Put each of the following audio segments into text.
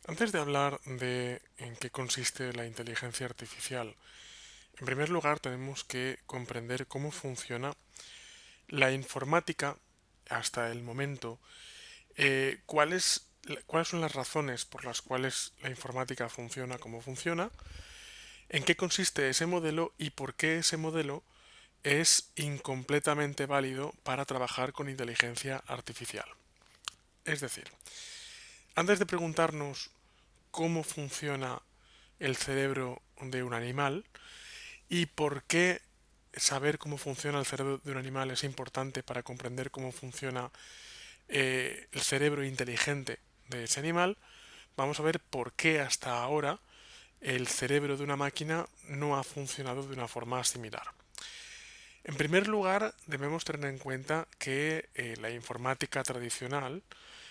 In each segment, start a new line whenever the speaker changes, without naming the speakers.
Antes de hablar de en qué consiste la inteligencia artificial, en primer lugar tenemos que comprender cómo funciona la informática hasta el momento, cuáles son las razones por las cuales la informática funciona como funciona, en qué consiste ese modelo y por qué ese modelo es incompletamente válido para trabajar con inteligencia artificial. Es decir, antes de preguntarnos cómo funciona el cerebro de un animal y por qué saber cómo funciona el cerebro de un animal es importante para comprender cómo funciona el cerebro inteligente de ese animal, vamos a ver por qué hasta ahora el cerebro de una máquina no ha funcionado de una forma similar. En primer lugar, debemos tener en cuenta que la informática tradicional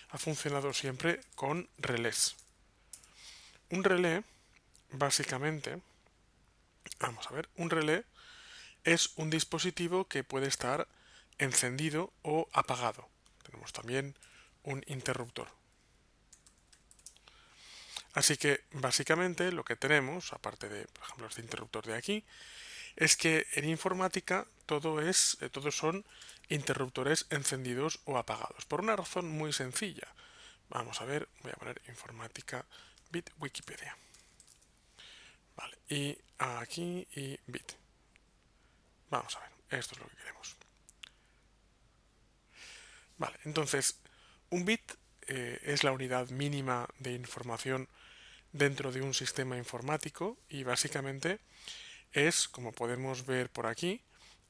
ha funcionado siempre con relés. Un relé, básicamente, vamos a ver, un relé es un dispositivo que puede estar encendido o apagado. Tenemos también un interruptor. Así que básicamente lo que tenemos, aparte de, por ejemplo, este interruptor de aquí, es que en informática todos son interruptores encendidos o apagados. Por una razón muy sencilla. Vamos a ver, voy a poner informática bit Wikipedia. Vale, y aquí y bit. Vamos a ver, esto es lo que queremos. Vale, entonces, un bit es la unidad mínima de información dentro de un sistema informático y básicamente es, como podemos ver por aquí,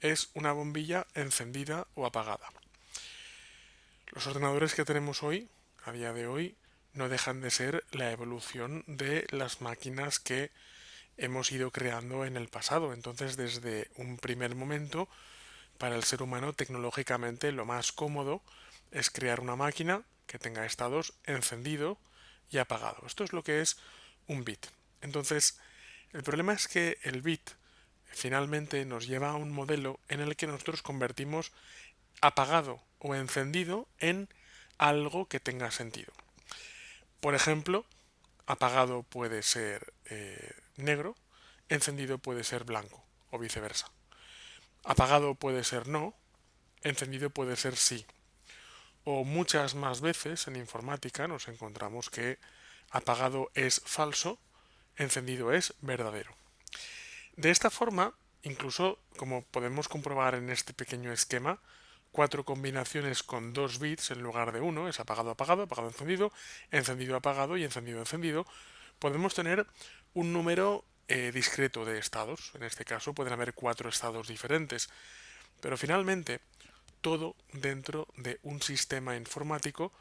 es una bombilla encendida o apagada. Los ordenadores que tenemos hoy, a día de hoy, no dejan de ser la evolución de las máquinas que hemos ido creando en el pasado. Entonces, desde un primer momento, para el ser humano, tecnológicamente, lo más cómodo es crear una máquina que tenga estados encendido y apagado. Esto es lo que es un bit. Entonces, el problema es que el bit finalmente nos lleva a un modelo en el que nosotros convertimos apagado o encendido en algo que tenga sentido. Por ejemplo, apagado puede ser negro, encendido puede ser blanco o viceversa. Apagado puede ser no, encendido puede ser sí. O muchas más veces en informática nos encontramos que apagado es falso, encendido es verdadero. De esta forma, incluso como podemos comprobar en este pequeño esquema, cuatro combinaciones con dos bits en lugar de uno, es apagado apagado, apagado encendido, encendido apagado y encendido encendido, podemos tener un número discreto de estados. En este caso pueden haber cuatro estados diferentes. Pero finalmente, todo dentro de un sistema informático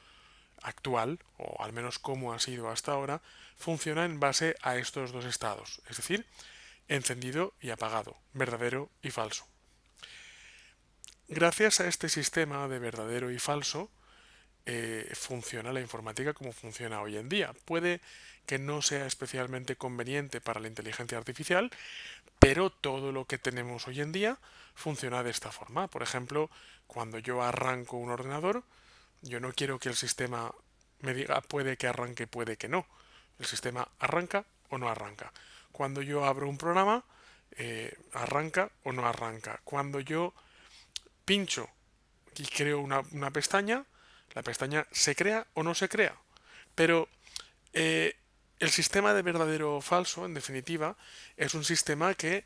actual, o al menos como ha sido hasta ahora, funciona en base a estos dos estados, es decir, encendido y apagado, verdadero y falso. Gracias a este sistema de verdadero y falso, funciona la informática como funciona hoy en día. Puede que no sea especialmente conveniente para la inteligencia artificial, pero todo lo que tenemos hoy en día funciona de esta forma. Por ejemplo, cuando yo arranco un ordenador, yo no quiero que el sistema me diga puede que arranque, puede que no. El sistema arranca o no arranca. Cuando yo abro un programa, arranca o no arranca. Cuando yo pincho y creo una pestaña, la pestaña se crea o no se crea. Pero eh, el sistema de verdadero o falso, en definitiva, es un sistema que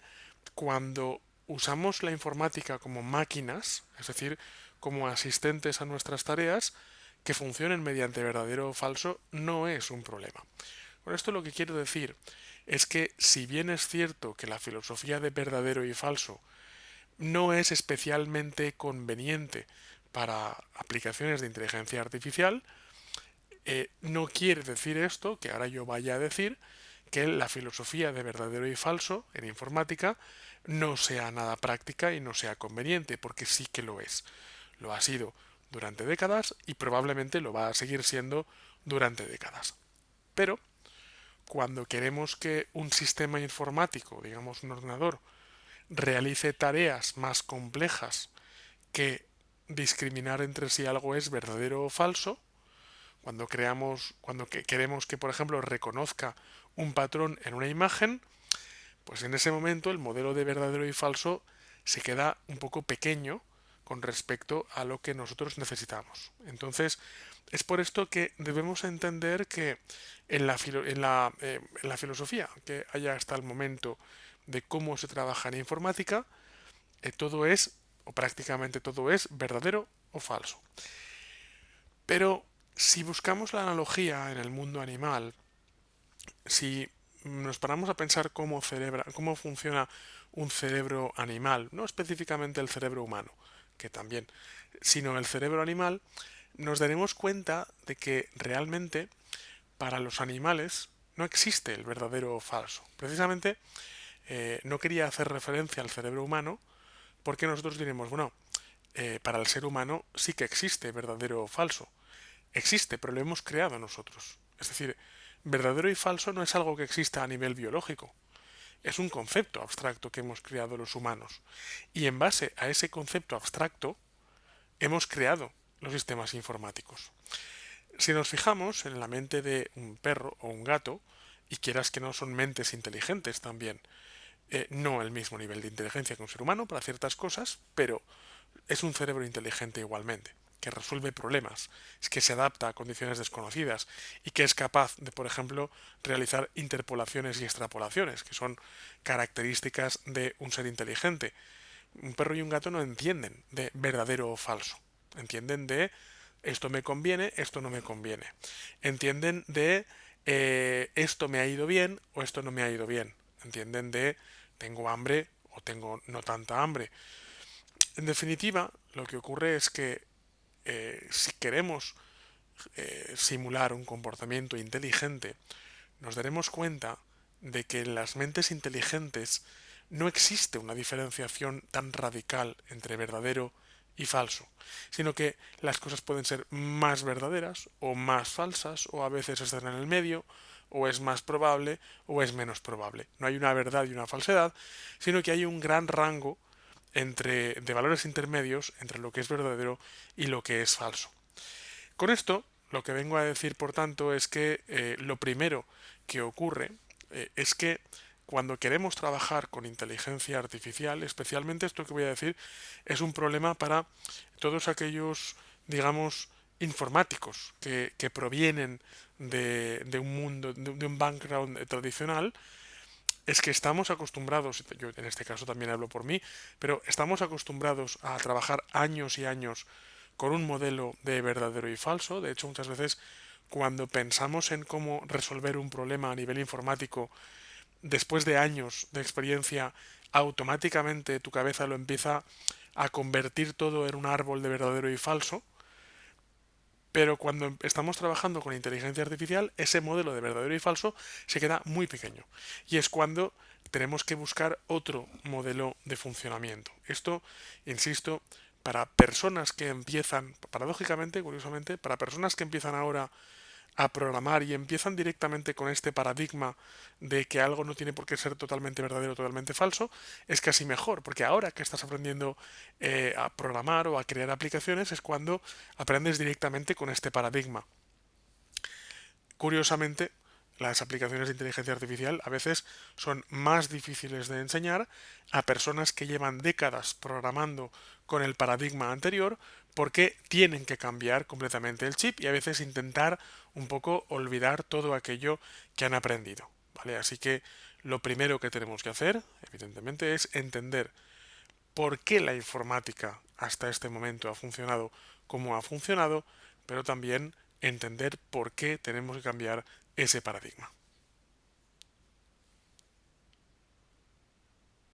cuando usamos la informática como máquinas, es decir, como asistentes a nuestras tareas, que funcionen mediante verdadero o falso no es un problema. Con esto lo que quiero decir es que si bien es cierto que la filosofía de verdadero y falso no es especialmente conveniente para aplicaciones de inteligencia artificial, no quiere decir esto que ahora yo vaya a decir que la filosofía de verdadero y falso en informática no sea nada práctica y no sea conveniente, porque sí que lo es. Lo ha sido durante décadas y probablemente lo va a seguir siendo durante décadas. Pero cuando queremos que un sistema informático, digamos un ordenador, realice tareas más complejas que discriminar entre si algo es verdadero o falso, Cuando queremos que, por ejemplo, reconozca un patrón en una imagen, pues en ese momento el modelo de verdadero y falso se queda un poco pequeño con respecto a lo que nosotros necesitamos. Entonces, es por esto que debemos entender que en la filosofía que haya hasta el momento de cómo se trabaja en informática, todo es, o prácticamente todo es, verdadero o falso. Pero si buscamos la analogía en el mundo animal, si nos paramos a pensar cómo funciona un cerebro animal, no específicamente el cerebro humano, que también, sino el cerebro animal, nos daremos cuenta de que realmente para los animales no existe el verdadero o falso. Precisamente no quería hacer referencia al cerebro humano porque nosotros diremos, bueno, para el ser humano sí que existe verdadero o falso. Existe, pero lo hemos creado nosotros. Es decir, verdadero y falso no es algo que exista a nivel biológico. Es un concepto abstracto que hemos creado los humanos. Y en base a ese concepto abstracto, hemos creado los sistemas informáticos. Si nos fijamos en la mente de un perro o un gato, y quieras que no son mentes inteligentes también, no el mismo nivel de inteligencia que un ser humano para ciertas cosas, pero es un cerebro inteligente igualmente, que resuelve problemas, es que se adapta a condiciones desconocidas y que es capaz de, por ejemplo, realizar interpolaciones y extrapolaciones, que son características de un ser inteligente. Un perro y un gato no entienden de verdadero o falso, entienden de esto me conviene, esto no me conviene. Entienden de esto me ha ido bien o esto no me ha ido bien. Entienden de tengo hambre o tengo no tanta hambre. En definitiva, lo que ocurre es que si queremos simular un comportamiento inteligente, nos daremos cuenta de que en las mentes inteligentes no existe una diferenciación tan radical entre verdadero y falso, sino que las cosas pueden ser más verdaderas o más falsas, o a veces están en el medio, o es más probable o es menos probable. No hay una verdad y una falsedad, sino que hay un gran rango de valores intermedios entre lo que es verdadero y lo que es falso. Con esto, lo que vengo a decir, por tanto, es que lo primero que ocurre es que cuando queremos trabajar con inteligencia artificial, especialmente esto que voy a decir, es un problema para todos aquellos, digamos, informáticos que provienen de un mundo, de un background tradicional, es que estamos acostumbrados, yo en este caso también hablo por mí, pero estamos acostumbrados a trabajar años y años con un modelo de verdadero y falso. De hecho, muchas veces cuando pensamos en cómo resolver un problema a nivel informático, después de años de experiencia, automáticamente tu cabeza lo empieza a convertir todo en un árbol de verdadero y falso. Pero cuando estamos trabajando con inteligencia artificial, ese modelo de verdadero y falso se queda muy pequeño. Y es cuando tenemos que buscar otro modelo de funcionamiento. Esto, insisto, para personas que empiezan, paradójicamente, curiosamente, para personas que empiezan ahora a programar y empiezan directamente con este paradigma de que algo no tiene por qué ser totalmente verdadero o totalmente falso, es casi mejor, porque ahora que estás aprendiendo a programar o a crear aplicaciones es cuando aprendes directamente con este paradigma. Curiosamente, las aplicaciones de inteligencia artificial a veces son más difíciles de enseñar a personas que llevan décadas programando con el paradigma anterior porque tienen que cambiar completamente el chip y a veces intentar un poco olvidar todo aquello que han aprendido. ¿Vale? Así que lo primero que tenemos que hacer, evidentemente, es entender por qué la informática hasta este momento ha funcionado como ha funcionado, pero también entender por qué tenemos que cambiar ese paradigma.